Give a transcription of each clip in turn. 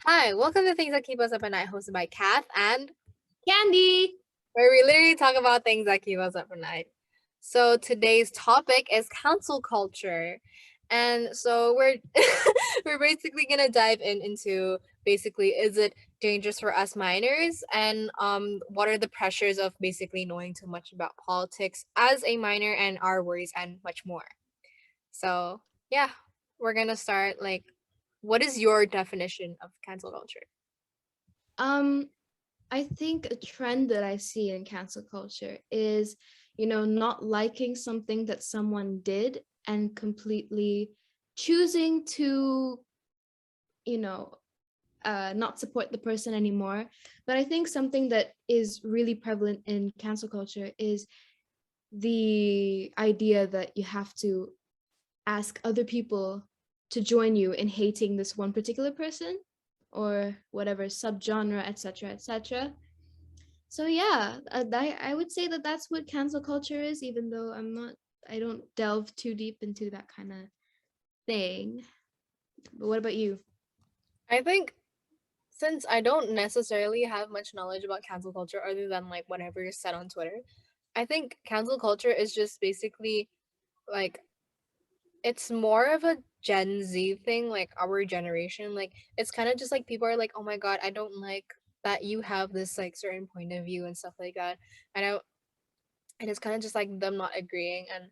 Hi, welcome to Things That Keep Us Up at Night, hosted by Kath and Kandi. where we literally talk about things that keep us up at night. So today's topic is cancel culture. And so we're we're basically gonna dive into basically is it dangerous for us minors and what are the pressures of basically knowing too much about politics as a minor and our worries and much more. So yeah, we're gonna start like what is your definition of cancel culture? Um, I think a trend that I see in cancel culture is, not liking something that someone did and completely choosing to, you know, not support the person anymore. But I think something that is really prevalent in cancel culture is the idea that you have to ask other people to join you in hating this one particular person or whatever subgenre, etc., etc. So yeah, I would say that that's what cancel culture is, even though I don't delve too deep into that kind of thing. But what about you? I think since I don't necessarily have much knowledge about cancel culture other than like whatever is said on Twitter, I think cancel culture is just basically like it's more of a Gen Z thing, like our generation. Like it's kind of just like people are like, "Oh my God, I don't like that you have this like certain point of view and stuff like that." And I and it's kind of just like them not agreeing and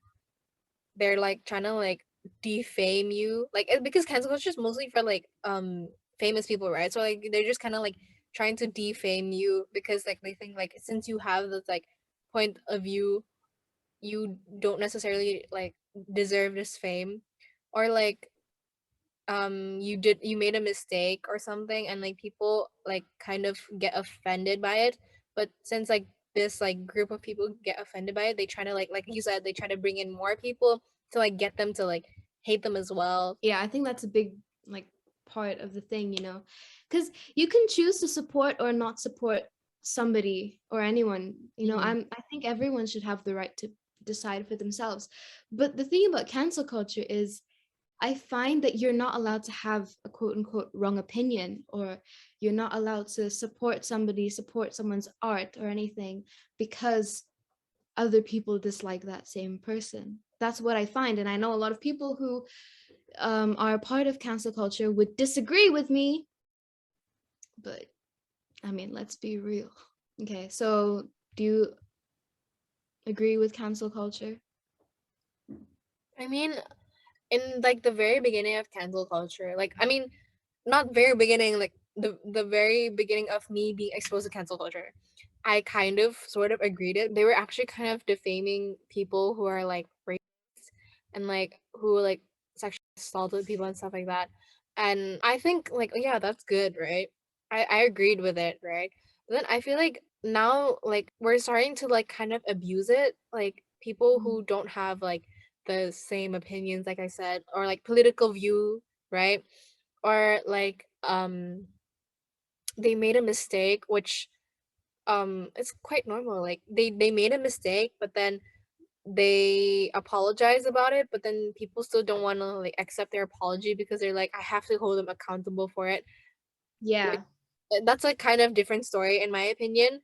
they're like trying to like defame you like because cancel culture is mostly for like famous people, right? So like they're just kind of like trying to defame you because like they think like since you have this like point of view you don't necessarily like deserve this fame, or like you made a mistake or something and like people like kind of get offended by it. But since like this like group of people get offended by it, they try to like you said, they try to bring in more people to like get them to like hate them as well. Yeah, I think that's a big like part of the thing, because you can choose to support or not support somebody or anyone. Mhm. I think everyone should have the right to decide for themselves. But the thing about cancel culture is I find that you're not allowed to have a quote unquote wrong opinion, or you're not allowed to support someone's art or anything because other people dislike that same person. That's what I find. And I know a lot of people who are a part of cancel culture would disagree with me, but I mean, let's be real. Okay, so do you agree with cancel culture? I mean, in like the very beginning of cancel culture, like I mean, not very beginning, like the very beginning of me being exposed to cancel culture, I kind of sort of agreed it. They were actually kind of defaming people who are like racist and like who like sexually assaulted people and stuff like that. And I think like oh, yeah, that's good, right? I agreed with it, right? But then I feel like now like we're starting to like kind of abuse it. Like people Mhm. who don't have like the same opinions, like I said, or like political view, right? Or like they made a mistake, which it's quite normal. Like they made a mistake, but then they apologize about it, but then people still don't want to like accept their apology because they're like I have to hold them accountable for it. Which, Yeah. that's a kind of different story in my opinion.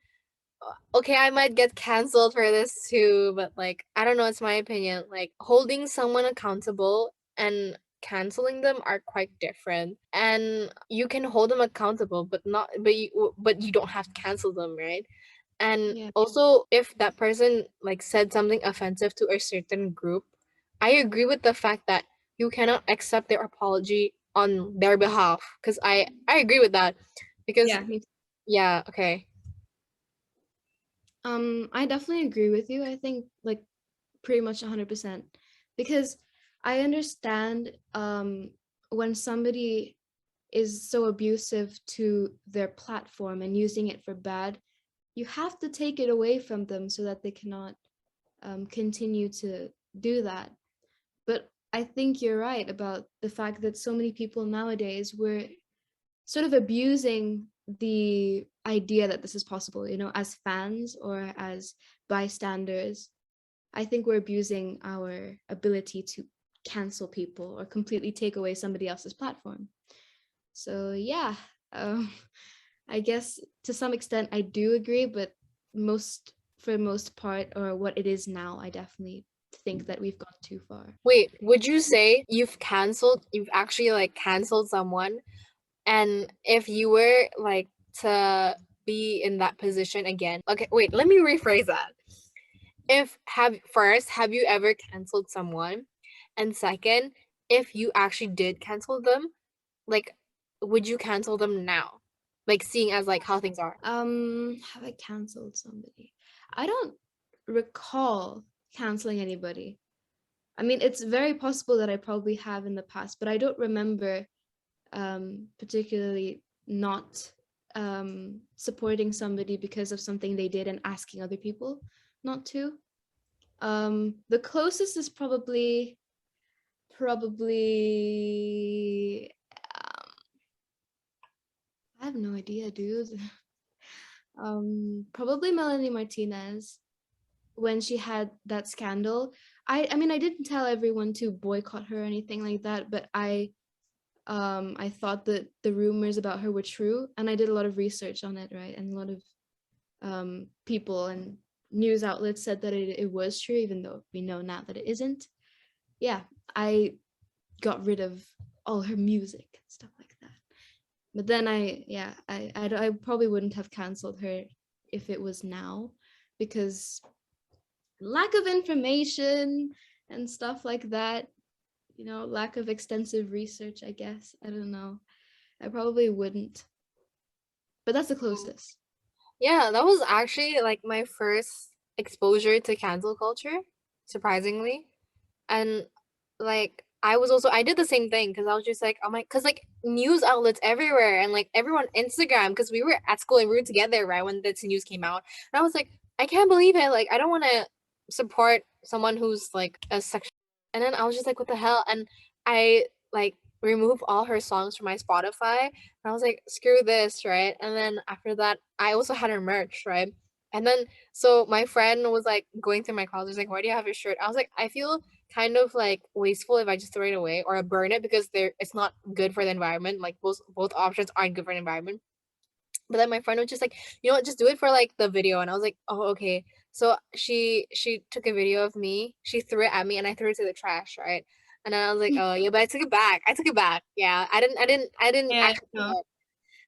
Okay, I might get canceled for this too, but like I don't know, it's my opinion. Like holding someone accountable and canceling them are quite different. And you can hold them accountable, but you don't have to cancel them, right? And Yeah. also if that person like said something offensive to a certain group, I agree with the fact that you cannot accept their apology on their behalf because I agree with that because Yeah. yeah, okay. I definitely agree with you. I think like pretty much 100% because I understand when somebody is so abusive to their platform and using it for bad, you have to take it away from them so that they cannot continue to do that. But I think you're right about the fact that so many people nowadays were sort of abusing the idea that this is possible, as fans or as bystanders. I think we're abusing our ability to cancel people or completely take away somebody else's platform. So yeah, Um, I guess to some extent I do agree, but for most part, or what it is now, I definitely think that we've gone too far. Wait, would you say you've actually like canceled someone? And if you were like to be in that position again, okay, wait, let me rephrase that. If have first, have you ever canceled someone? And second, if you actually did cancel them, like would you cancel them now? Like seeing as like how things are. Have I canceled somebody? I don't recall canceling anybody. I mean, it's very possible that I probably have in the past, but I don't remember particularly not supporting somebody because of something they did and asking other people not to. The closest is probably I have no idea, dude. Probably Melanie Martinez when she had that scandal. I mean I didn't tell everyone to boycott her or anything like that, but I thought that the rumors about her were true, and I did a lot of research on it, right? And a lot of people and news outlets said that it was true, even though we know now that it isn't. Yeah, I got rid of all her music and stuff like that. But then I probably wouldn't have canceled her if it was now, because lack of information and stuff like that, lack of extensive research, I guess. I don't know. I probably wouldn't. But that's the closest. Yeah, that was actually like my first exposure to cancel culture, surprisingly. And like I did the same thing because I was just like, oh my, because like news outlets everywhere and like everyone Instagram because we were at school and we were together right when this news came out. And I was like, I can't believe it. Like I don't want to support someone who's like a sexual. And then I was just like, what the hell? And I like removed all her songs from my Spotify. And I was like, screw this, right? And then after that, I also had her merch, right? And then so my friend was like going through my closet, like, why do you have your shirt? I was like, I feel kind of like wasteful if I just throw it away or I burn it because it's not good for the environment. Like both options aren't good for the environment. But then my friend was just like, you know what, just do it for like the video. And I was like, oh, okay. So she took a video of me, she threw it at me and I threw it to the trash, right? And then I was like, oh yeah, but I took it back. I took it back. Yeah. I didn't Yeah, actually no, throw it.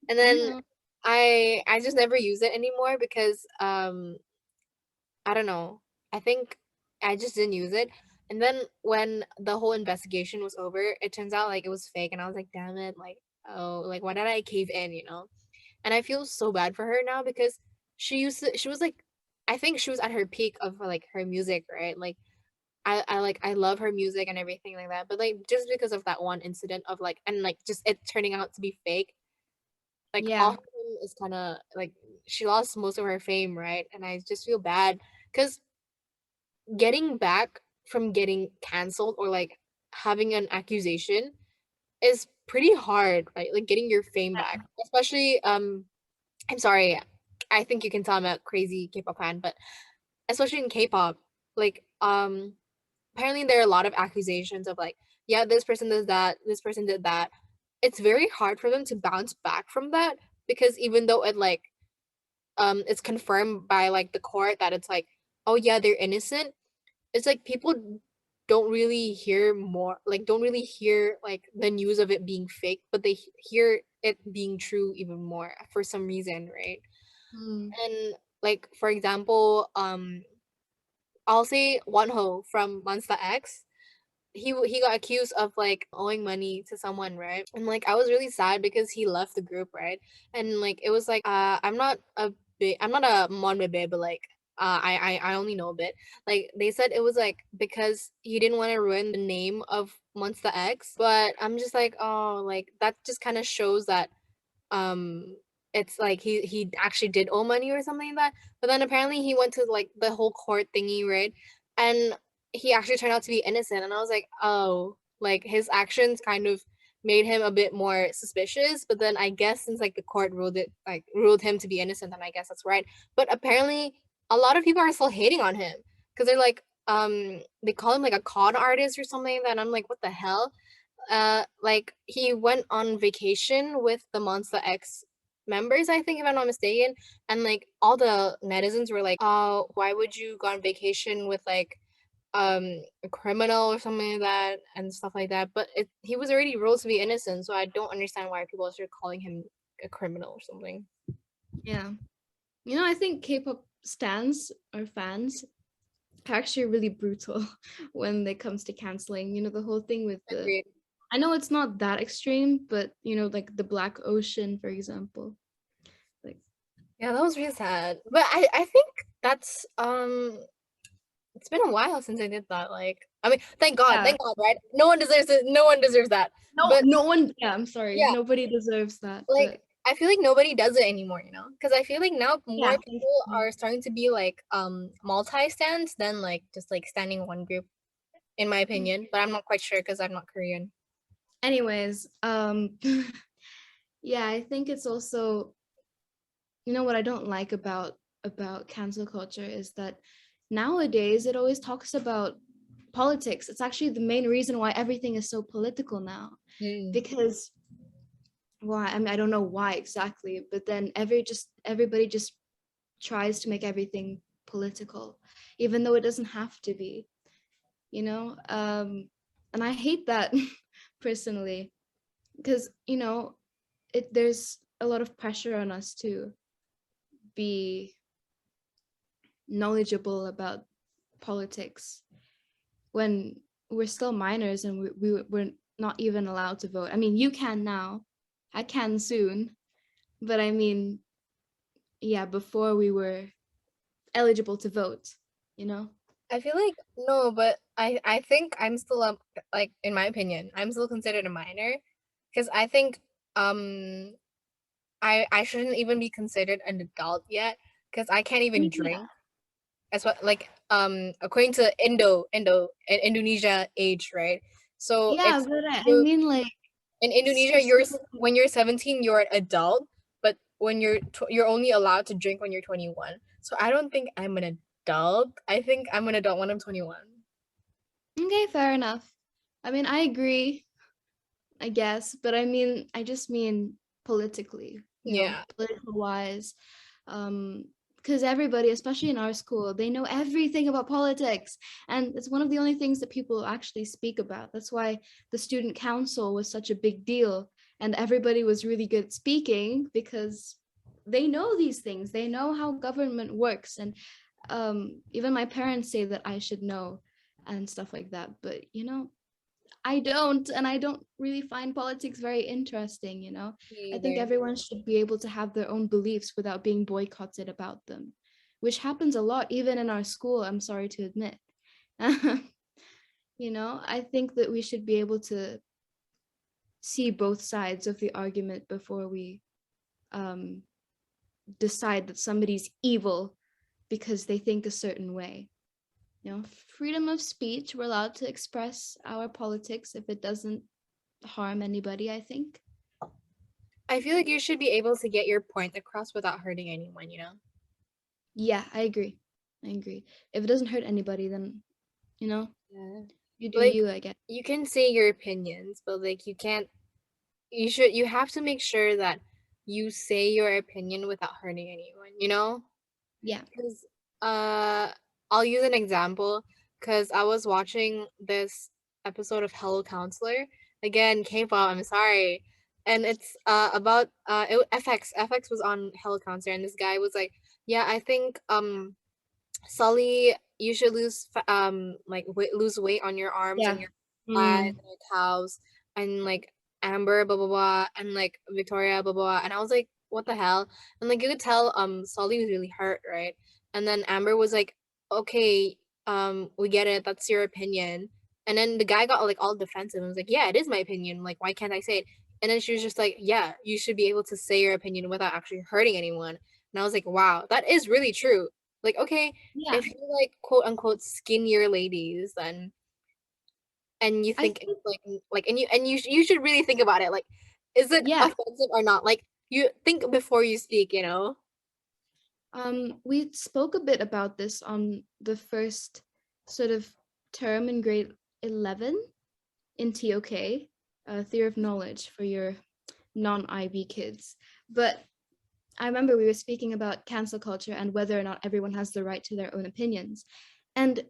And I then know. I just never use it anymore because I don't know. I think I just didn't use it. And then when the whole investigation was over, it turns out like it was fake and I was like, damn it, like oh, like why did I cave in, you know? And I feel so bad for her now because she was like I think she was at her peak of like her music, right? Like I love her music and everything like that. But like just because of that one incident of like and like just it turning out to be fake, like all Yeah. her fame is kind of like she lost most of her fame, right? And I just feel bad because getting back from getting canceled or like having an accusation is pretty hard, right? Like getting your fame back. Especially I'm sorry. I think you can tell I'm a crazy K-pop fan, but especially in K-pop, like apparently there are a lot of accusations of like, yeah, this person does that, this person did that. It's very hard for them to bounce back from that because even though it like it's confirmed by like the court that it's like, oh yeah, they're innocent, it's like people don't really hear more like don't really hear like the news of it being fake but they hear it being true even more for some reason, right? Mm. And like for example I'll say Wonho from Monsta X. He got accused of like owing money to someone, right? And like I was really sad because he left the group, right? And like it was like I'm not a mon bebe, but like I only know a bit. Like they said it was like because he didn't want to ruin the name of Monster X, but I'm just like, oh, like that just kind of shows that um it's like he actually did owe money or something like that. But then apparently he went to like the whole court thingy, right? And he actually turned out to be innocent. And I was like, oh, like his actions kind of made him a bit more suspicious. But then I guess since like the court ruled him to be innocent, then I guess that's right. But apparently a lot of people are still hating on him because they're like, they call him like a con artist or something like that. And I'm like, what the hell? like he went on vacation with the Monster X members, I think, if I'm not mistaken, and like all the netizens were like, why would you go on vacation with like a criminal or something like that and stuff like that. But he was already ruled to be innocent, so I don't understand why people are calling him a criminal or something. Yeah. I think K-pop stans or fans are actually really brutal when it comes to canceling. The whole thing with the Agreed. I know it's not that extreme, but like the Black Ocean, for example. Like, Yeah, that was really sad. But I think that's it's been a while since I did that. Like, I mean, yeah. thank God, right? No one deserves it. No one deserves that. No, But no one, yeah, I'm sorry. yeah, Nobody deserves that. like But I feel like nobody does it anymore, you know? Because I feel like now more yeah, people thankfully. are starting to be like multi stands than like just like standing one group, in my opinion. But I'm not quite sure because I'm not Korean. Anyways, yeah, I think it's also, what I don't like about cancel culture is that nowadays it always talks about politics. It's actually the main reason why everything is so political now. Mm. Because why? I mean, I don't know why exactly, but then everybody just tries to make everything political, even though it doesn't have to be, and I hate that personally, because there's a lot of pressure on us to be knowledgeable about politics when we're still minors and we're not even allowed to vote. I mean, you can now, I can soon, but I mean, yeah, before we were eligible to vote, you know? I feel like no, but I think I'm still a like in my opinion, I'm still considered a minor because I think um I shouldn't even be considered an adult yet because I can't even Yeah. drink. As what like according to Indonesia age, right? So Yeah, it's but I you mean, like, in Indonesia specifically, when you're 17 you're an adult, but when you're only allowed to drink when you're 21. So I don't think I'm an adult. I think I'm an adult when I'm 21. okay, fair enough. I mean, I agree, I guess, but I just mean politically, Yeah. political wise. Because everybody, especially in our school, they know everything about politics. And it's one of the only things that people actually speak about. That's why the student council was such a big deal. And everybody was really good at speaking because they know these things. They know how government works. And even my parents say that I should know and stuff like that. But, I don't, and I don't really find politics very interesting. Me I think either. everyone should be able to have their own beliefs without being boycotted about them, which happens a lot, even in our school, I'm sorry to admit. I think that we should be able to see both sides of the argument before we um, decide that somebody's evil because they think a certain way. Freedom of speech, we're allowed to express our politics if it doesn't harm anybody, I think. I feel like you should be able to get your point across without hurting anyone, you know? Yeah, I agree. I agree. If it doesn't hurt anybody, then, you know, Yeah. you do Like you, I guess. you can say your opinions, but like you have to make sure that you say your opinion without hurting anyone, you know? Yeah. Because I'll use an example because I was watching this episode of Hello Counselor. Again, K-pop, I'm sorry. And it's about FX was on Hello Counselor and this guy was like, "Yeah, I think Sully, you should like lose weight on your arms and Yeah. your thighs Mm, and your calves, and like Amber blah blah blah and like Victoria blah blah blah." And I was like, what the hell? And like you could tell Sully was really hurt, right? And then Amber was like, okay, we get it, that's your opinion. And then the guy got like all defensive and was like, yeah, it is my opinion, like why can't I say it? And then she was just like, yeah, you should be able to say your opinion without actually hurting anyone. And I was like, wow, that is really true. Like, okay, yeah. if you're like quote unquote skinnier ladies, then and you I think it's think, like and you should really think about it. Like, is it yeah. offensive or not? Like, you think before you speak. You know? We spoke a bit about this on the first sort of term in grade 11 in TOK. theory of knowledge for your non-IB kids. But I remember we were speaking about cancel culture and whether or not everyone has the right to their own opinions. And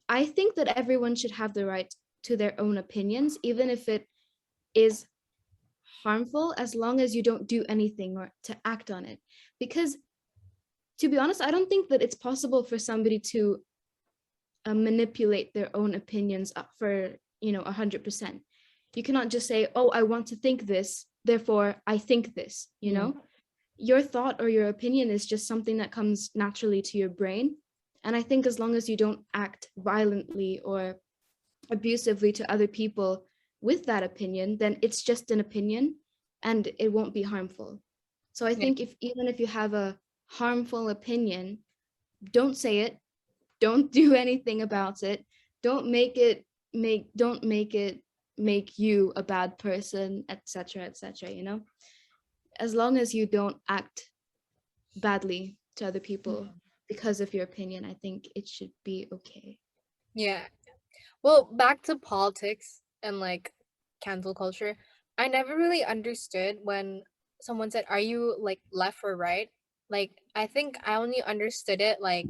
I think that everyone should have the right to their own opinions, even if it is harmful, as long as you don't do anything or to act on it. Because to be honest, I don't think that it's possible for somebody to manipulate their own opinions up for 100%. You cannot just say, oh, I want to think this, therefore I think this. Your thought or your opinion is just something that comes naturally to your brain. And I think as long as you don't act violently or abusively to other people with that opinion, then it's just an opinion and it won't be harmful. So I Yeah. think if even if you have a harmful opinion, don't say it, don't do anything about it, don't make it make you a bad person, etc., etc. As long as you don't act badly to other people Mhm. because of your opinion, I think it should be okay. Yeah. Well, back to politics and like cancel culture. I never really understood when someone said, "Are you like left or right?" Like I think I only understood it like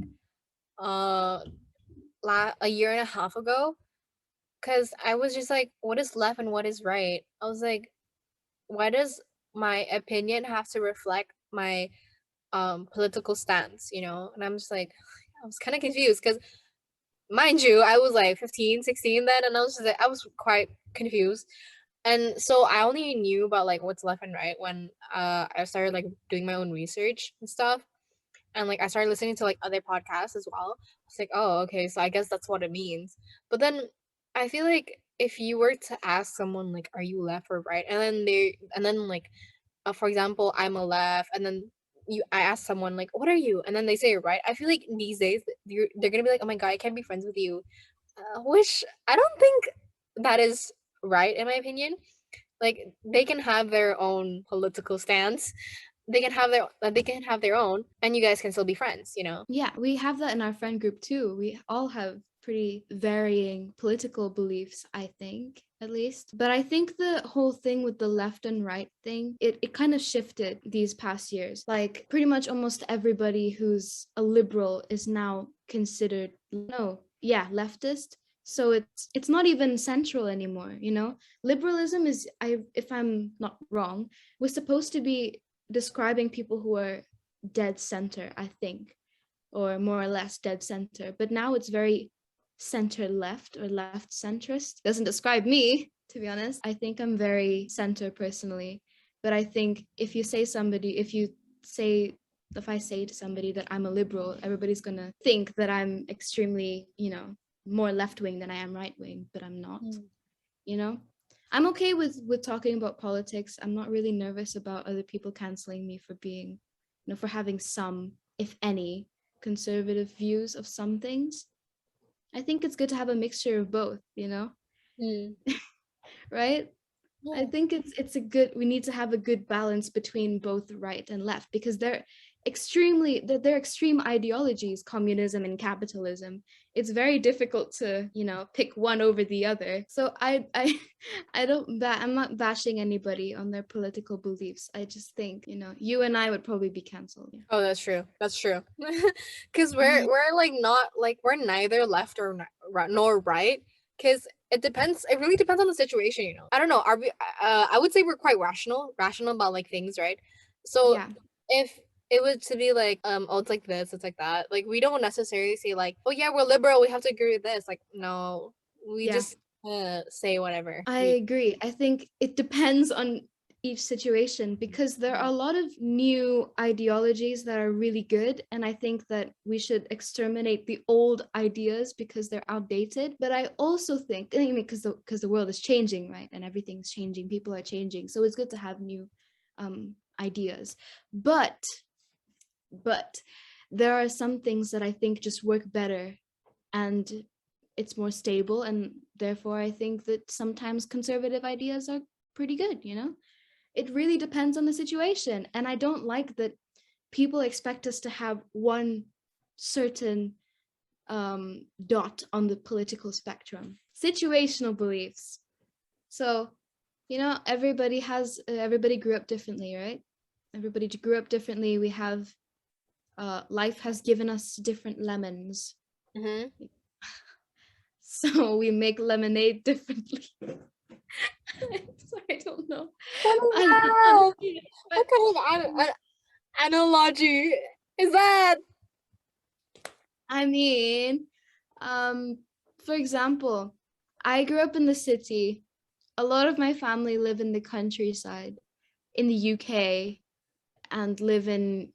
uh a year and a half ago, cuz I was just like, what is left and what is right? I was like, why does my opinion have to reflect my political stance, you know? And I'm just like I was kind of confused cuz mind you, I was like 15, 16 then, and I was just like, I was quite confused. And so I only knew about like what's left and right when I started like doing my own research and stuff. And like I started listening to like other podcasts as well. I was like, oh, okay, so I guess that's what it means. But then I feel like if you were to ask someone like, are you left or right? And then like for example, I'm a left, and then I ask someone like, "What are you?" and then they say right. I feel like these days they're gonna be like, "Oh my god, I can't be friends with you," which I don't think that is right in my opinion. Like they can have their own political stance. They can have their own, and you guys can still be friends. You know. Yeah, we have that in our friend group too. We all have pretty varying political beliefs, I think, at least. But I think the whole thing with the left and right thing, it kind of shifted these past years. Like pretty much almost everybody who's a liberal is now considered no, yeah, leftist. So it's not even central anymore. Liberalism is, I if I'm not wrong, was supposed to be describing people who are dead center, I think, or more or less dead center. But now it's very center left or left centrist. Doesn't describe me, to be honest. I think I'm very center personally. But I think say, if I say to somebody that I'm a liberal, everybody's going to think that I'm extremely, more left wing than I am right wing, but I'm not, Mm. you know? I'm okay with talking about politics. I'm not really nervous about other people canceling me for being, for having some, if any, conservative views of some things. I think it's good to have a mixture of both, Mm. right? I Yeah. think we need to have a good balance between both right and left because they're extreme ideologies, communism and capitalism. It's very difficult to, pick one over the other. So I I don't I'm not bashing anybody on their political beliefs. I just think, you and I would probably be canceled. Yeah. Oh, that's true. That's true. Cause we're like not like we're neither left or nor right. Cause it depends. It really depends on the situation. You know. I don't know. Are we? I would say we're quite rational about like things, right? So Yeah. if it was to be like, oh, it's like this, it's like that. Like we don't necessarily say like, oh yeah, we're liberal. We have to agree with this. Like no, we Yeah. just say whatever. I We. agree. I think it depends on each situation because there are a lot of new ideologies that are really good. And I think that we should exterminate the old ideas because they're outdated. But I also think, I mean, because the world is changing, right? And everything's changing, people are changing. So it's good to have new ideas. But there are some things that I think just work better and it's more stable, and therefore I think that sometimes conservative ideas are pretty good. It really depends on the situation, and I don't like that people expect us to have one certain dot on the political spectrum. Situational beliefs. So You know, everybody grew up differently, right? Everybody grew up differently. We have life has given us different lemons. Mm-hmm. So we make lemonade differently. So I don't know. What is I don't that? understand, but What kind of analogy is that? I mean, um, for example, I grew up in the city. A lot of my family live in the countryside in the UK and live in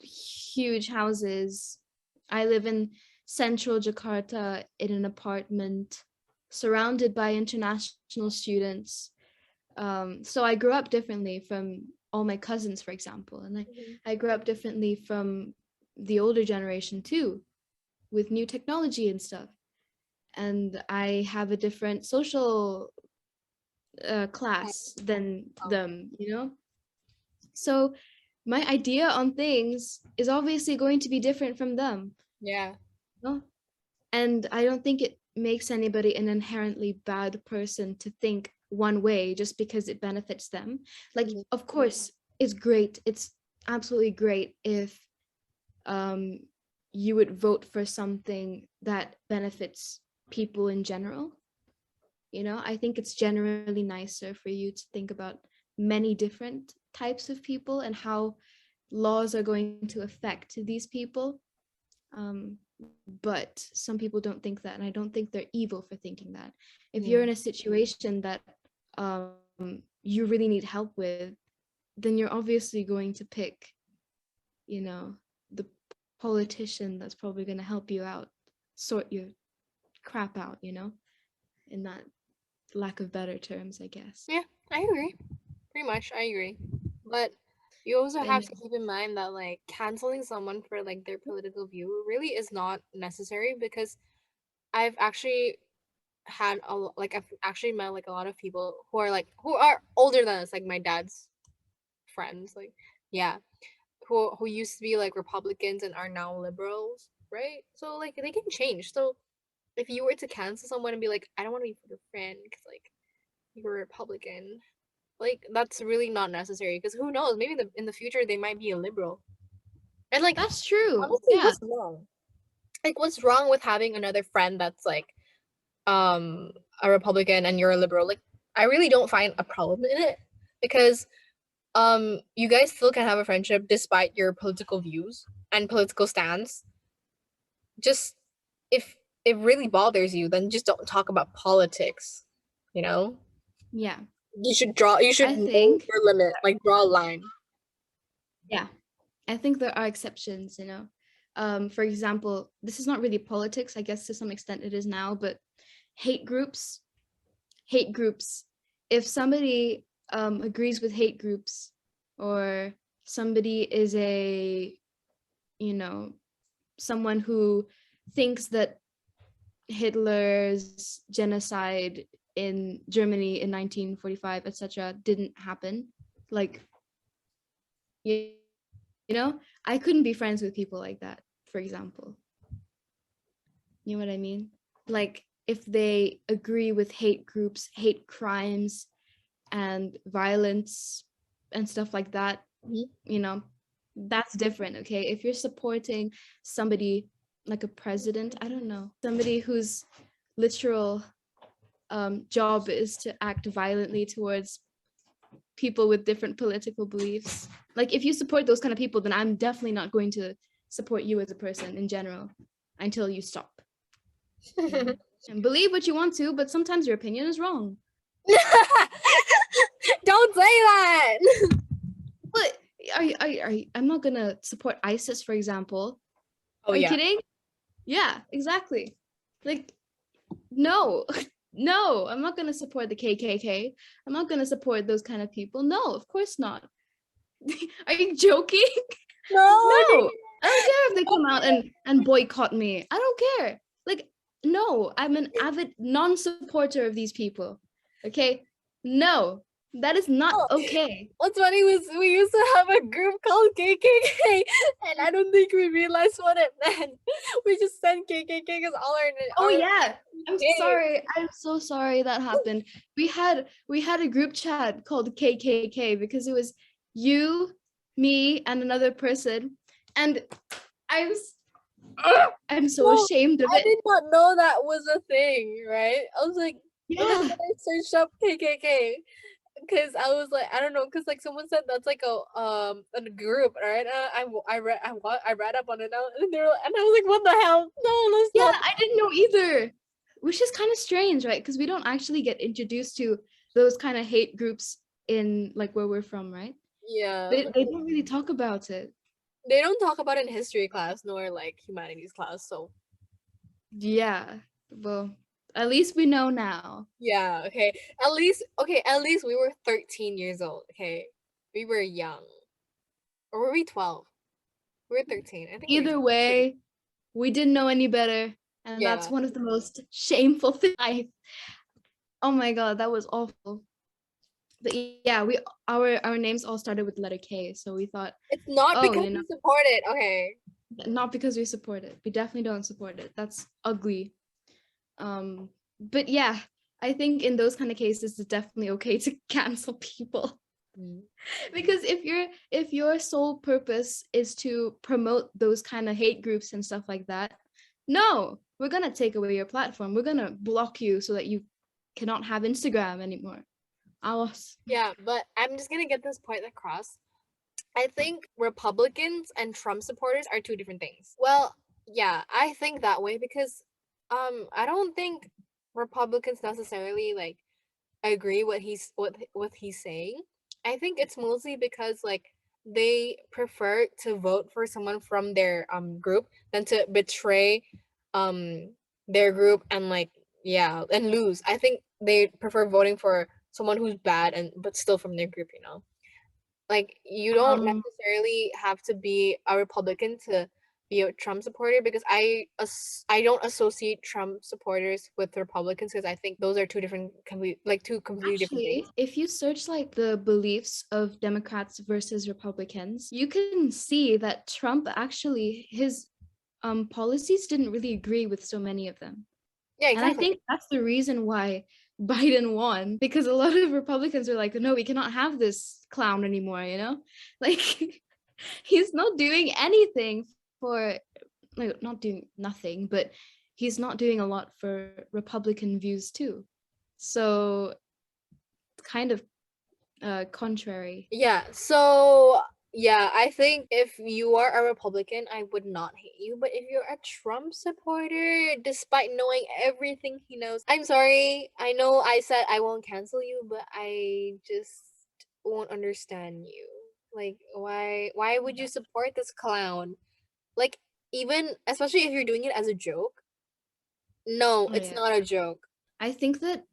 huge houses. I live in central Jakarta in an apartment surrounded by international students. So I grew up differently from all my cousins, for example, and Mhm. I grew up differently from the older generation too, with new technology and stuff. And I have a different social class than Oh, them, you know? So my idea on things is obviously going to be different from them. yeah. No? And I don't think it makes anybody an inherently bad person to think one way just because it benefits them. Like, Mhm. of course, it's great. It's absolutely great if um, you would vote for something that benefits people in general. You know, I think it's generally nicer for you to think about many different types of people and how laws are going to affect these people. But some people don't think that, and I don't think they're evil for thinking that. If you're in Mhm. a situation that you really need help with, then you're obviously going to pick, you know, the politician that's probably going to help you out, sort your crap out, you know, in that lack of better terms, I guess. Yeah, I agree. Pretty much, I agree. But you also But have to keep in mind that like canceling someone for like their political view really is not necessary because I've actually I've actually met like a lot of people who are older than us, like my dad's friends, like yeah, who used to be like Republicans and are now liberals, right? So like they can change. So if you were to cancel someone and be like, I don't want to be your friend because like you're a Republican, like that's really not necessary because who knows? Maybe in the future they might be a liberal. And like that's true. honestly, Yeah. what's wrong? Like what's wrong with having another friend that's like um a Republican and you're a liberal? Like I really don't find a problem in it because you guys still can have a friendship despite your political views and political stance. Just if it really bothers you, then just don't talk about politics, you know? Yeah. You should I know think, your limit, like draw a line. yeah, I think there are exceptions, you know. For example, this is not really politics, I guess to some extent it is now, but hate groups, hate groups. If somebody agrees with hate groups, or somebody is you know, someone who thinks that Hitler's genocide in Germany in 1945, etc., didn't happen, like, you know, I couldn't be friends with people like that, for example. You know what I mean? Like, if they agree with hate groups, hate crimes, and violence and stuff like that, Mhm. you know, that's different, okay? If you're supporting somebody like a president, I don't know, somebody whose literal job is to act violently towards people with different political beliefs. Like, if you support those kind of people, then I'm definitely not going to support you as a person in general until you stop. You know, and believe what you want to, but sometimes your opinion is wrong. Don't say that. But I'm not gonna support ISIS, for example. Oh Are you yeah. kidding? Yeah, exactly. Like, no, no, I'm not gonna support the KKK. I'm not gonna support those kind of people. No, of course not. Are you joking? No. No, I don't care if they come out and boycott me. I don't care. Like, no, I'm an avid non-supporter of these people. Okay? No. That is not Oh, okay. what's funny was we used to have a group called KKK, and I don't think we realized what it meant. We just said KKK because all Oh our yeah. I'm K. sorry. I'm so sorry that happened. We had a group chat called KKK because it was you, me, and another person. And I was I'm so No, ashamed of I it. did not know that was a thing, right? I was like, and then Yeah. I searched up KKK because I was like, I don't know, because like someone said that's like a group, right? I read up on it now, and they were, and I was like, what the hell? No, let's Yeah, not. I didn't know either. Which is kind of strange, right? Because we don't actually get introduced to those kind of hate groups in like where we're from, right? Yeah, They don't really talk about it. they don't talk about it in history class nor like humanities class, so Yeah. Well, at least we know now. yeah, okay. At least we were 13 years old. Okay, we were young, or were we 12? We were 13. I think we were Either 13. way, we didn't know any better. And that's Yeah. one of the most shameful things. Oh my God, that was awful. But yeah, our names all started with letter K. So we thought, It's not oh, because we support it. Okay. not because we support it. We definitely don't support it. That's ugly. But yeah, I think in those kind of cases, it's definitely okay to cancel people. Mm. Because if your sole purpose is to promote those kind of hate groups and stuff like that, no, we're gonna take away your platform. We're gonna block you so that you cannot have Instagram anymore. Ours. Yeah, but I'm just gonna get this point across. I think Republicans and Trump supporters are two different things. Well, yeah, I think that way because I don't think Republicans necessarily like agree what he's saying. I think it's mostly because like they prefer to vote for someone from their group than to betray um their group and like yeah and lose. I think they prefer voting for someone who's bad and but still from their group, you know. Like you don't Um, necessarily have to be a Republican to be a Trump supporter because I don't associate Trump supporters with Republicans because I think those are two completely different things. Actually, if you search like the beliefs of Democrats versus Republicans, you can see that Trump actually his policies didn't really agree with so many of them. Yeah, And I exactly. think that's the reason why Biden won, because a lot of Republicans are like, no, we cannot have this clown anymore, you know? Like he's not doing anything for like not doing nothing, but he's not doing a lot for Republican views too. So kind of contrary. Yeah. So yeah, I think if you are a Republican, I would not hate you. But if you're a Trump supporter, despite knowing everything he knows, I'm sorry. I know I said I won't cancel you, but I just won't understand you. Like why would you support this clown? Like even especially if you're doing it as a joke. No, Oh it's yeah. not a joke. I think that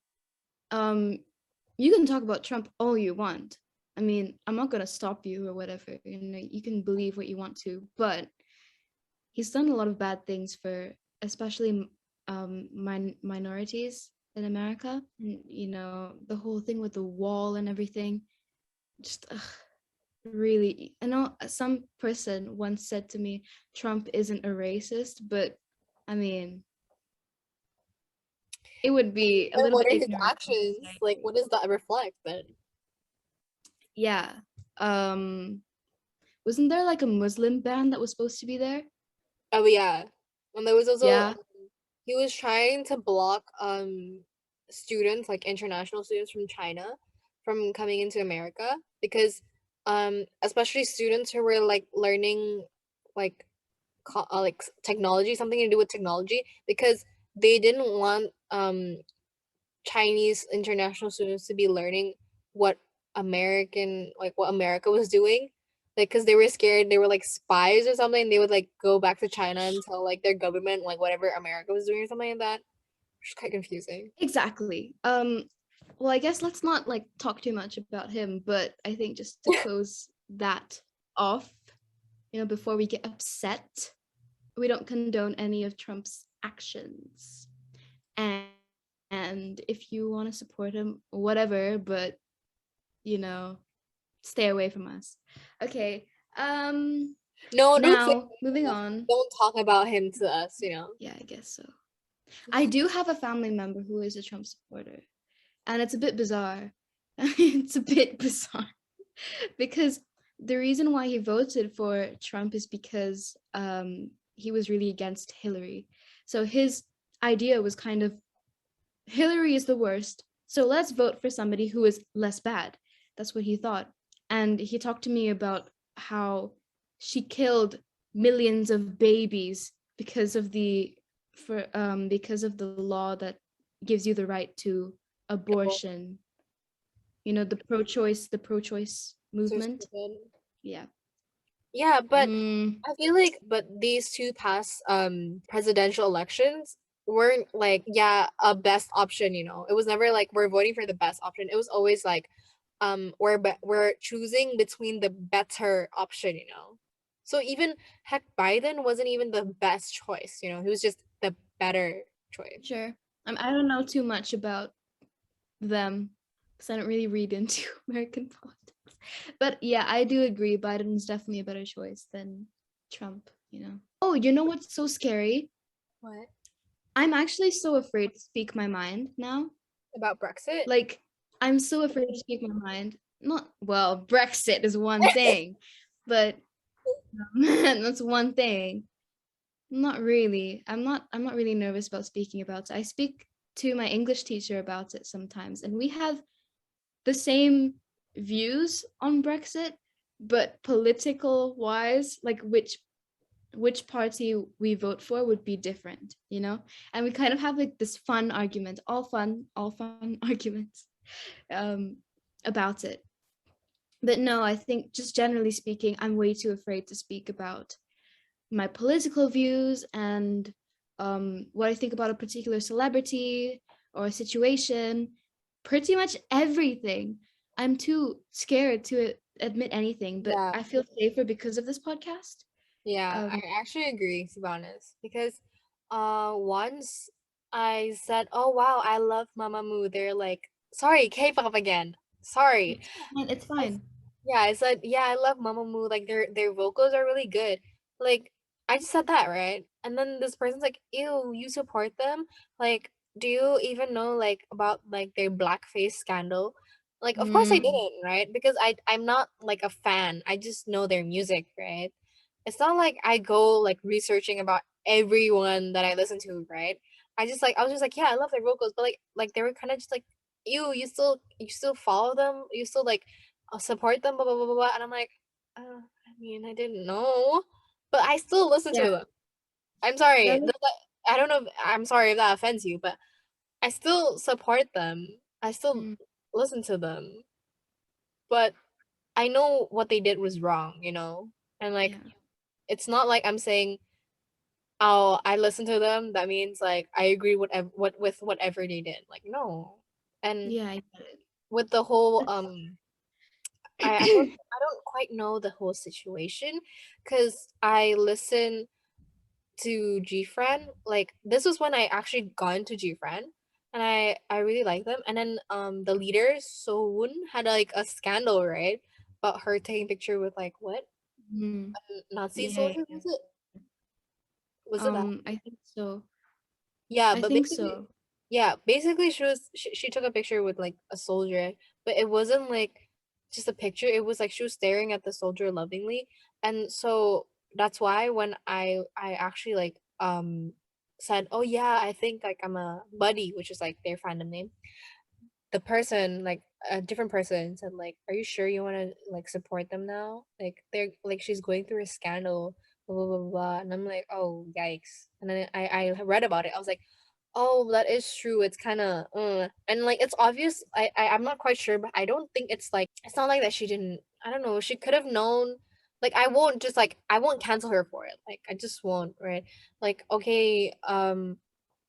um you can talk about Trump all you want. I mean, I'm not gonna stop you or whatever. You know, you can believe what you want to, but he's done a lot of bad things for especially minorities in America. And, you know, the whole thing with the wall and everything. Just really, I know some person once said to me, Trump isn't a racist, but I mean, it would be a Then little what bit are his ignorant for me to actions? say. Like what does that reflect then? Yeah. Um, wasn't there like a Muslim band that was supposed to be there? Oh yeah. And there was also Yeah. he was trying to block students like international students from China from coming into America because especially students who were like learning like technology, something to do with technology, because they didn't want Chinese international students to be learning what what America was doing. Like, cause they were scared, they were like spies or something. They would like go back to China and tell like their government like whatever America was doing or something like that. Which is quite confusing. Exactly. Well, I guess let's not like talk too much about him, but I think just to close that off, you know, before we get upset, we don't condone any of Trump's actions. And if you want to support him, whatever, but you know, stay away from us. Okay. No, don't say Now moving that. on. Don't talk about him to us, you know. Yeah, I guess so. I do have a family member who is a Trump supporter, and it's a bit bizarre. It's a bit bizarre because the reason why he voted for Trump is because he was really against Hillary. So his idea was kind of Hillary is the worst. So let's vote for somebody who is less bad. That's what he thought. And he talked to me about how she killed millions of babies because of the law that gives you the right to abortion. You know, the pro-choice So movement. stupid. Yeah. Yeah, but Mm, I feel like but these two past presidential elections weren't like yeah a best option, you know. It was never like we're voting for the best option. It was always like we're choosing between the better option, you know. So even heck Biden wasn't even the best choice, you know. He was just the better choice. sure. I don't know too much about them because I don't really read into American politics. But yeah, I do agree. Biden's definitely a better choice than Trump, you know. Oh, you know what's so scary? What? I'm actually so afraid to speak my mind now. About Brexit? Like, I'm so afraid to speak my mind. Not, well, Brexit is one thing, but that's one thing. Not really. I'm not really nervous about speaking about it. I speak to my English teacher about it sometimes, and we have the same views on Brexit, but political wise, like which party we vote for would be different, you know? And we kind of have like this fun argument, all fun arguments um about it. But no, I think just generally speaking, I'm way too afraid to speak about my political views and what I think about a particular celebrity or a situation, pretty much everything. I'm too scared to admit anything, but Yeah. I feel safer because of this podcast. Yeah, I Um, actually agree, to be honest, because once I said, "Oh wow, I love Mamamoo." They're like, "Sorry, K-pop again." Sorry. it's fine. It's I s- fine. yeah, I said, "Yeah, I love Mamamoo. Like their vocals are really good." Like I just said that, right? And then this person's like, "Ew, you support them? Like, do you even know like about like their blackface scandal?" Like, of course I Mm, didn't, right? Because I'm not like a fan. I just know their music, right? It's not like I go like researching about everyone that I listen to, right? I was just like, yeah, I love their vocals, but like they were kind of just like, you still follow them, you still like support them, blah blah blah blah, blah. And I'm like, I mean, I didn't know, but I still listen to yeah. them. I'm sorry, That I don't know. I'm sorry if that offends you, but I still support them. I still mm, listen to them, but I know what they did was wrong, you know, and like yeah. it's not like I'm saying oh, I listen to them, that means like I agree with whatever they did. Like no. And Yeah, I get with the whole it. I don't quite know the whole situation because I listen to GFriend. Like this was when I actually got into GFriend and I really like them. And then the leader Soon had like a scandal, right? About her taking picture with like what? Mm, Nazi yeah, soldier yeah. was it? Was it that? I think so. Yeah, I but think basically so. yeah, basically she took a picture with like a soldier, but it wasn't like just a picture. It was like she was staring at the soldier lovingly. And so that's why when I actually like said, "Oh yeah, I think like I'm a buddy," which is like their fandom name. The person like a different person said like, "Are you sure you want to like support them now? Like they're like she's going through a scandal, blah blah blah blah." Blah." And I'm like, "Oh, yikes." And then I read about it. I was like, oh, that is true. It's kind of, and like it's obvious. I'm not quite sure, but I don't think it's not like that. She didn't. I don't know. She could have known. Like I won't cancel her for it. Like I just won't. Right. Like okay.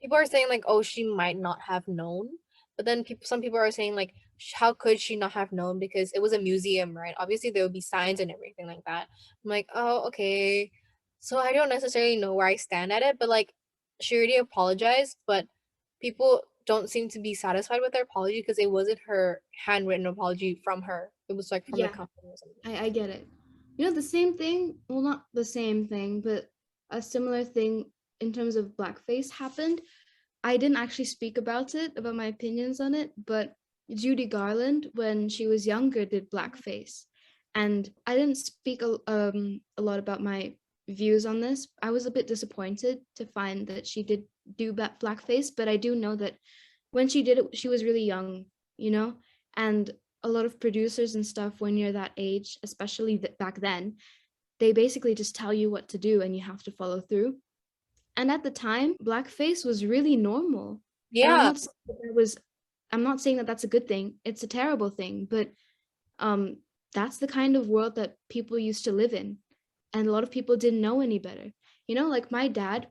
People are saying like oh she might not have known, but then some people are saying like how could she not have known because it was a museum, right? Obviously there would be signs and everything like that. I'm like oh okay. So I don't necessarily know where I stand at it, but like she already apologized, but people don't seem to be satisfied with their apology because it wasn't her handwritten apology from her. It was like from the Yeah, company or something. I get it. You know, the same thing, well, not the same thing, but a similar thing in terms of blackface happened. I didn't actually speak about it, about my opinions on it, but Judy Garland, when she was younger, did blackface. And I didn't speak a lot about my views on this. I was a bit disappointed to find that she did do blackface, but I do know that when she did it, she was really young, you know? And a lot of producers and stuff, when you're that age, especially back then, they basically just tell you what to do and you have to follow through. And at the time, blackface was really normal. And Yeah, I'm not saying that that's a good thing. It's a terrible thing, but um that's the kind of world that people used to live in. And a lot of people didn't know any better. You know, like my dad,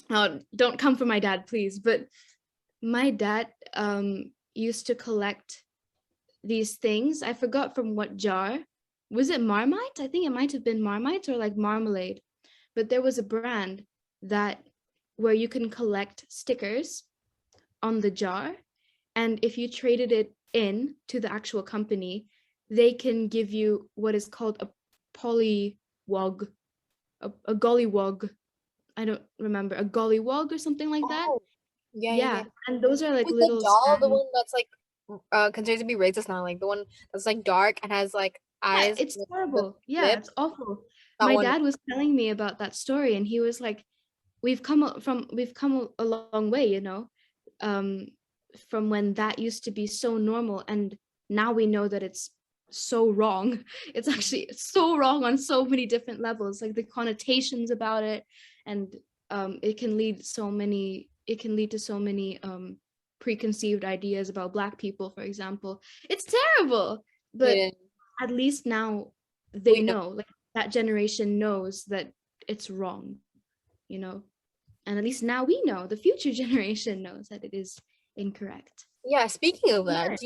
oh, don't come for my dad, please, but my dad used to collect these things. I forgot from what jar. Was it Marmite? I think it might have been Marmite or like marmalade. But there was a brand that where you can collect stickers on the jar, and if you traded it in to the actual company, they can give you what is called a pollywog, a gollywog. I don't remember, a gollywog or something like that. oh, yeah, yeah, Yeah, yeah. and those are like With the little doll, the sand. one that's like considered to be racist now, like the one that's like dark and has like Yeah, eyes it's with the terrible. Yeah, lips. it's awful. That My one. dad was telling me about that story, and he was like, we've come a long way, you know, um, from when that used to be so normal, and now we know that it's so wrong. It's actually so wrong on so many different levels, like the connotations about it, and it can lead to so many preconceived ideas about Black people, for example. It's terrible, but It is. at least now they We know. know, like that generation knows that it's wrong, you know. And at least now we know, the future generation knows that it is incorrect. Yeah, speaking of that, Yeah,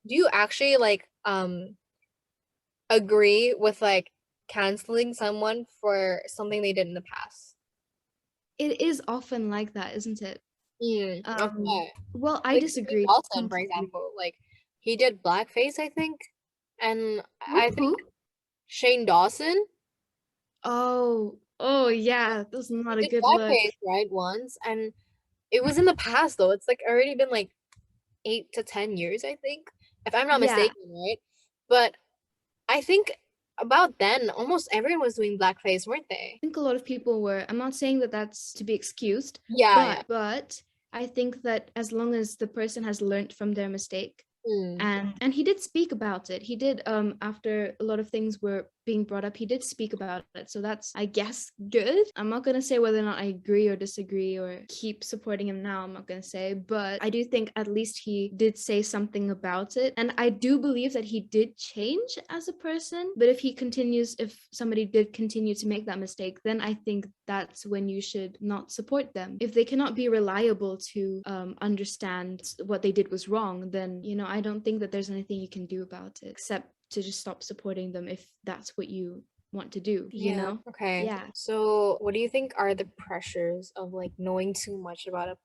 do you actually like agree with like canceling someone for something they did in the past? it is often like that, isn't it? Okay. Well, I Like Shane disagree Dawson, for completely. example, like he did blackface, I think, and I think Who? Shane Dawson Oh yeah, that's not he a did good look. blackface right once, and it was in the past though. It's like already been like 8 to 10 years, I think, if I'm not Yeah, mistaken, right? But I think about then, almost everyone was doing blackface, weren't they? think a lot of people were. I'm not saying that that's to be excused, Yeah, yeah. but I think that as long as the person has learned from their mistake, Mm. and he did speak about it. He did after a lot of things were being brought up, he did speak about it. So that's, I guess, good. I'm not going to say whether or not I agree or disagree or keep supporting him now. I'm not going to say, but I do think at least he did say something about it. And I do believe that he did change as a person. But if somebody did continue to make that mistake, then I think that's when you should not support them. If they cannot be reliable to understand what they did was wrong, then, you know, I don't think that there's anything you can do about it except to just stop supporting them if that's what you want to do, you Yeah, know? okay. Yeah. So, what do you think are the pressures of like knowing too much about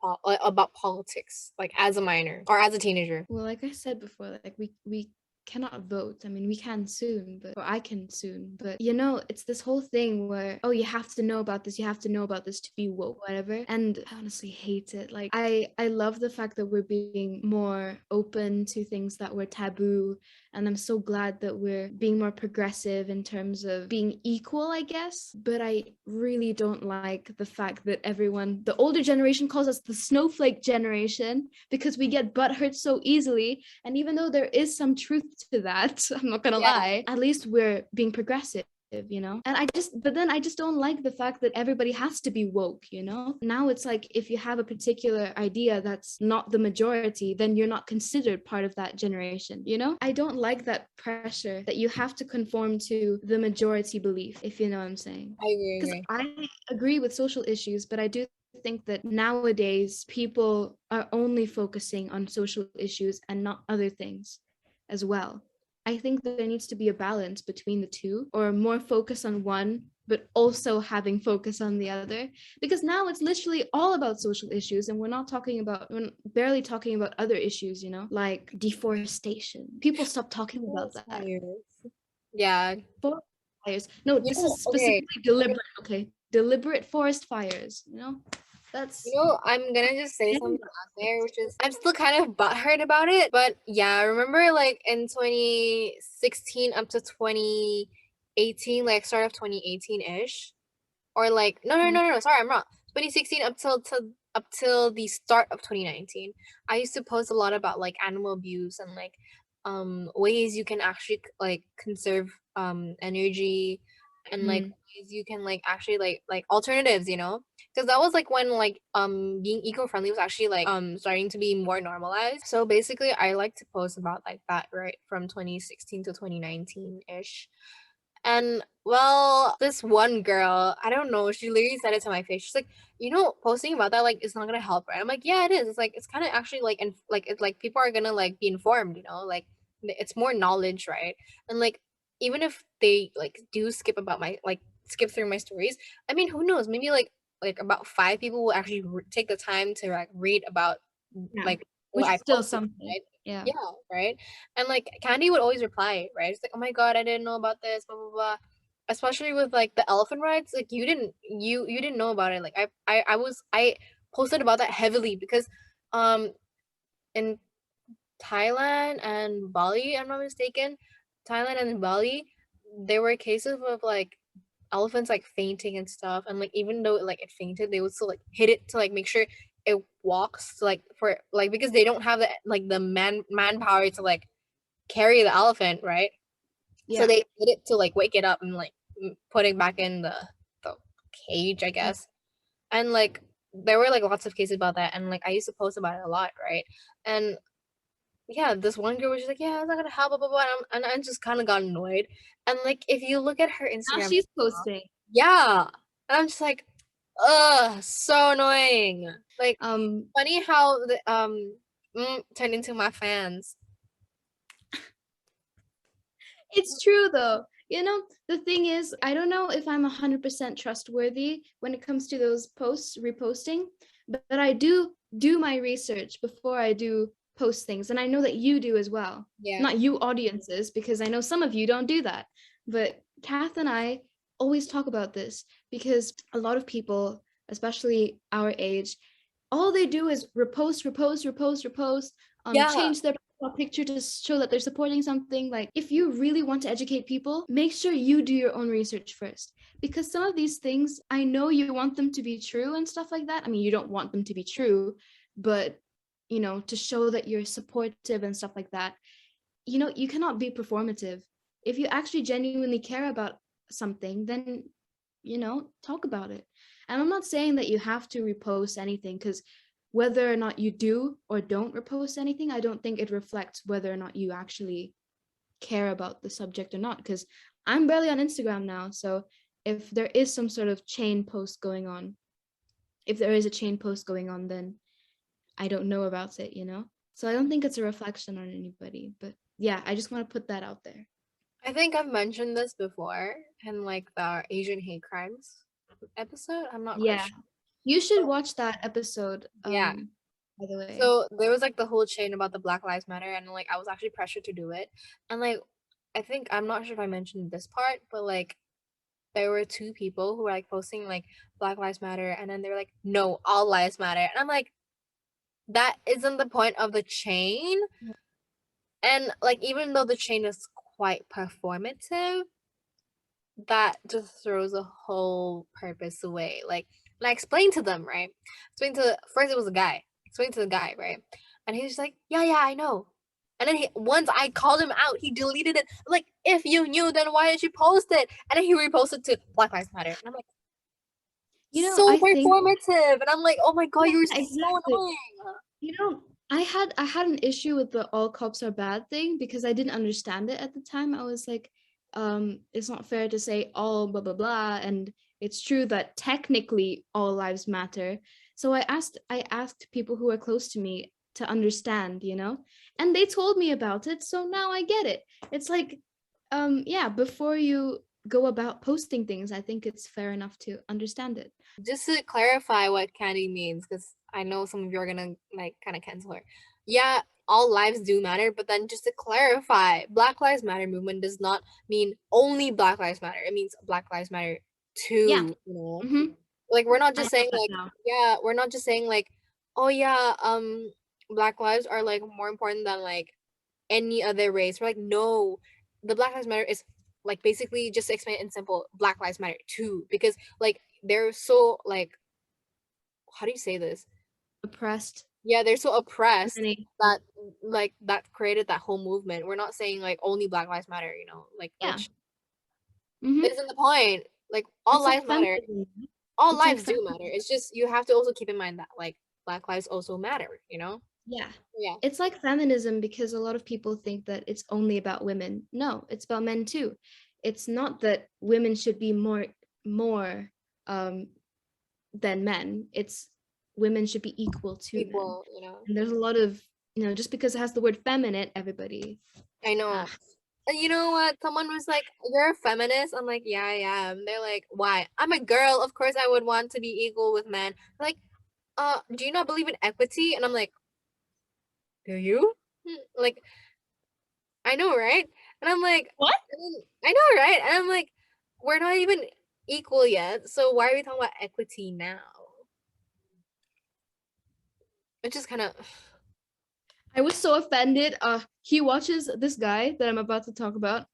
about politics, like as a minor or as a teenager? Well, like I said before, like we cannot vote. I mean, we can soon, but or I can soon, but you know, it's this whole thing where, oh, you have to know about this, you have to know about this to be woke, whatever. And I honestly hate it. Like I love the fact that we're being more open to things that were taboo, and I'm so glad that we're being more progressive in terms of being equal, I guess. But I really don't like the fact that the older generation calls us the snowflake generation because we get butt hurt so easily. And even though there is some truth to that, I'm not gonna Yeah. lie, at least we're being progressive, you know. But then I just don't like the fact that everybody has to be woke, you know. Now it's like, if you have a particular idea that's not the majority, then you're not considered part of that generation, you know. I don't like that pressure that you have to conform to the majority belief, if you know what I'm saying. I agree, Because agree. I agree with social issues, but I do think that nowadays people are only focusing on social issues and not other things as well. I think there needs to be a balance between the two, or more focus on one but also having focus on the other. Because now it's literally all about social issues, and we're barely talking about other issues, like deforestation. People stop talking about Forest that. fires. Yeah. Forest fires. No, You this know, is okay. specifically deliberate, okay? Deliberate forest fires. You That's know, I'm gonna just say something out there, which is I'm still kind of butthurt about it. But yeah, I remember like in 2016 up to 2018, like start of 2018-ish. Or like no, sorry, I'm wrong. 2016 up till the start of 2019. I used to post a lot about like animal abuse and like ways you can actually like conserve energy and like mm, ways you can like actually like alternatives, because that was like when like being eco-friendly was actually like starting to be more normalized. So basically I like to post about like that right from 2016 to 2019-ish. And well, this one girl, I don't know, she literally said it to my face. She's like, posting about that like it's not gonna help, right? I'm like, yeah, it is. It's like it's kind of actually like and like it's like people are gonna like be informed, like it's more knowledge, right? And like even if they like do skip through my stories, I mean, who knows? Maybe like about 5 people will actually take the time to like read about yeah, like what which I is still posted, something. right? Yeah. Yeah, right. And like Candy would always reply, right? It's like, oh my god, I didn't know about this, blah blah blah. Especially with like the elephant rides, like you didn't know about it. Like I posted about that heavily because um in Thailand and Bali, I'm not mistaken, Thailand and Bali, there were cases of like elephants like fainting and stuff, and like even though like it fainted, they would still like hit it to like make sure it walks like for like because they don't have the manpower to like carry the elephant, right? So Yeah. they did it to like wake it up and like put it back in the cage, I Yeah. guess. And like there were like lots of cases about that, and like I used to post about it a lot, right? And yeah, this one girl was just like, yeah, it's not gonna help, blah blah blah, and I just kind of got annoyed. And like if you look at her Now Instagram, she's posting. yeah, and I'm just like, ugh, so annoying. Like Um, funny how the turned into my fans. it's true though. The thing is, I don't know if I'm 100% trustworthy when it comes to those posts, reposting, but I do my research before I do post things. And I know that you do as well. Yeah, Not you audiences, because I know some of you don't do that. But Kath and I always talk about this because a lot of people, especially our age, all they do is repost, repost, repost, repost, yeah. change their profile picture to show that they're supporting something. Like, if you really want to educate people, make sure you do your own research first. Because some of these things, I know you want them to be true and stuff like that. I mean, you don't want them to be true, but to show that you're supportive and stuff like that, you cannot be performative. If you actually genuinely care about something, then talk about it. And I'm not saying that you have to repost anything, because whether or not you do or don't repost anything, I don't think it reflects whether or not you actually care about the subject or not. Because I'm barely on Instagram now, so if there is some sort of chain post going on, if there is a chain post going on, then I don't know about it. So I don't think it's a reflection on anybody. But yeah, I just want to put that out there. I think I've mentioned this before in like the Asian hate crimes episode. I'm not quite Yeah, sure. you should But watch that episode. yeah. By the way. So there was like the whole chain about the Black Lives Matter, and like I was actually pressured to do it. And like I think I'm not sure if I mentioned this part, but like there were 2 people who were like posting like Black Lives Matter, and then they were like, no, all lives matter. And I'm like, that isn't the point of the chain. And like even though the chain is quite performative, that just throws the whole purpose away. Like, and I explained to them, right? Explained to first it was a guy. Explained to the guy, right? And he was like, yeah, yeah, I know. And then once I called him out, he deleted it. I'm like, if you knew, then why did you post it? And then he reposted to Black Lives Matter. And I'm like, so I think, performative. And I'm like, oh my god, yeah, you're so exactly. annoying. You know, I had an issue with the all cops are bad thing because I didn't understand it at the time. I was like, it's not fair to say all blah blah blah, and it's true that technically all lives matter. So I asked people who are close to me to understand, and they told me about it. So now I get it. It's like, yeah, before you go about posting things, I think it's fair enough to understand it. Just to clarify what Candy means, because I know some of you are gonna like kind of cancel her. Yeah, all lives do matter, but then just to clarify, Black Lives Matter movement does not mean only Black Lives Matter. It means Black Lives Matter Yeah. too, you know? Mm-hmm. Like we're not I just know saying that like, now. yeah, we're not just saying like, oh yeah, Black lives are like more important than like any other race. We're like, no, the Black Lives Matter is like basically just to explain it in simple, Black Lives Matter too, because like they're so like, how do you say this? Oppressed. Yeah, they're so oppressed Many. that like that created that whole movement. We're not saying like only Black Lives Matter, you know, like Yeah. which Mm-hmm. isn't the point. Like all It's like lives matter. feminism. All It's like lives do matter. feminism. It's just you have to also keep in mind that like Black lives also matter, you know? Yeah. Yeah. It's like feminism because a lot of people think that it's only about women. No, it's about men too. It's not that women should be more um than men. It's women should be equal to men. People, you know. And there's a lot of, just because it has the word feminine, everybody. I know. Ah, And you know what? Someone was like, "You're a feminist." I'm like, "Yeah, I am." They're like, "Why?" I'm a girl. Of course, I would want to be equal with men. They're like, do you not believe in equity? And I'm like, "Do you?" Like, I know, right? And I'm like, what? I know, right? And I'm like, we're not even equal yet. So why are we talking about equity now? It's just kind of, I was so offended. He watches this guy that I'm about to talk about,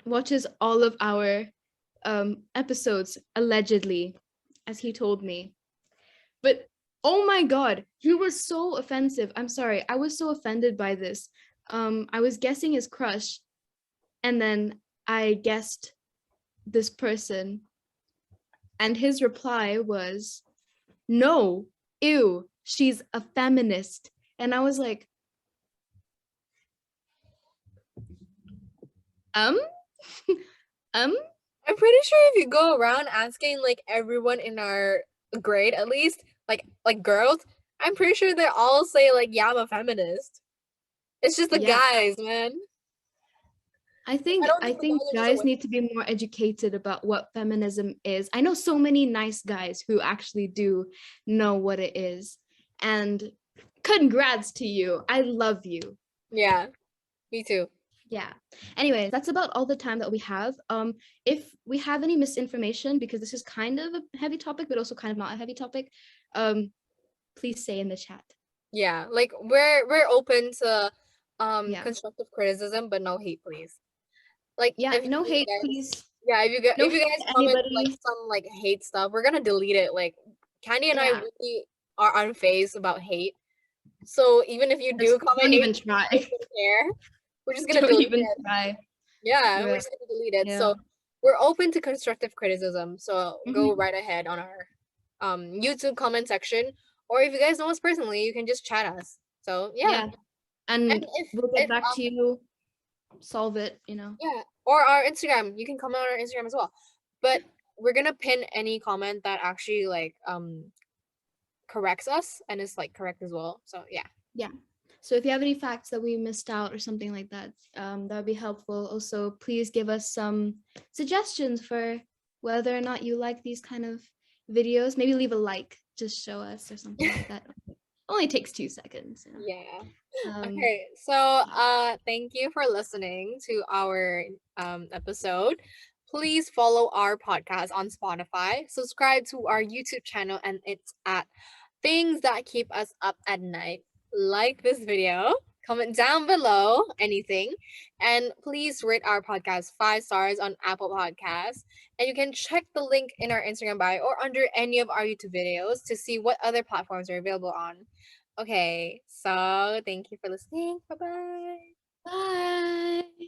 watches all of our episodes allegedly, as he told me. But oh my god, he was so offensive. I'm sorry. I was so offended by this. I was guessing his crush, and then I guessed this person, and his reply was, "No, ew, she's a feminist." And I was like, um, um, I'm pretty sure if you go around asking like everyone in our grade, at least like girls, I'm pretty sure they all say like, "Yeah, I'm a feminist." It's just the yeah. guys, man. I I think don't I think the guys think are just guys aware. need to be more educated about what feminism is. I know so many nice guys who actually do know what it is. And congrats to you. I love you. Yeah, me too. Yeah. Anyways, that's about all the time that we have. If we have any misinformation, because this is kind of a heavy topic, but also kind of not a heavy topic, um, please say in the chat. Yeah, like we're open to Yeah. constructive criticism, but no hate, please. Like Yeah, if no you hate, guys, please. yeah, No if you hate guys to comment like anybody. some like hate stuff, we're gonna delete it. Like Candy and I Yeah. really are unfazed about hate. So even if you do Just comment don't hate, even try. we're just gonna care. We're just gonna Don't delete even it. try. Yeah, we're Right. just gonna delete it. Yeah. So we're open to constructive criticism. So go Mhm. right ahead on our YouTube comment section. Or if you guys know us personally, you can just chat us. So yeah. Yeah. And And we'll get if back to you, solve it. yeah, or our Instagram. You can comment on our Instagram as well. But we're gonna pin any comment that actually like corrects us and is like correct as well. So yeah. Yeah. So if you have any facts that we missed out or something like that, that would be helpful. Also, please give us some suggestions for whether or not you like these kind of videos. Maybe leave a like, just show us or something like that. Only takes 2 seconds. Yeah. Um, Okay. So thank you for listening to our episode. Please follow our podcast on Spotify. Subscribe to our YouTube channel and it's at Things That Keep Us Up at Night. Like this video, comment down below anything, and please rate our podcast 5 stars on Apple Podcasts. And you can check the link in our Instagram bio or under any of our YouTube videos to see what other platforms are available on. Okay, so thank you for listening. Bye bye. bye.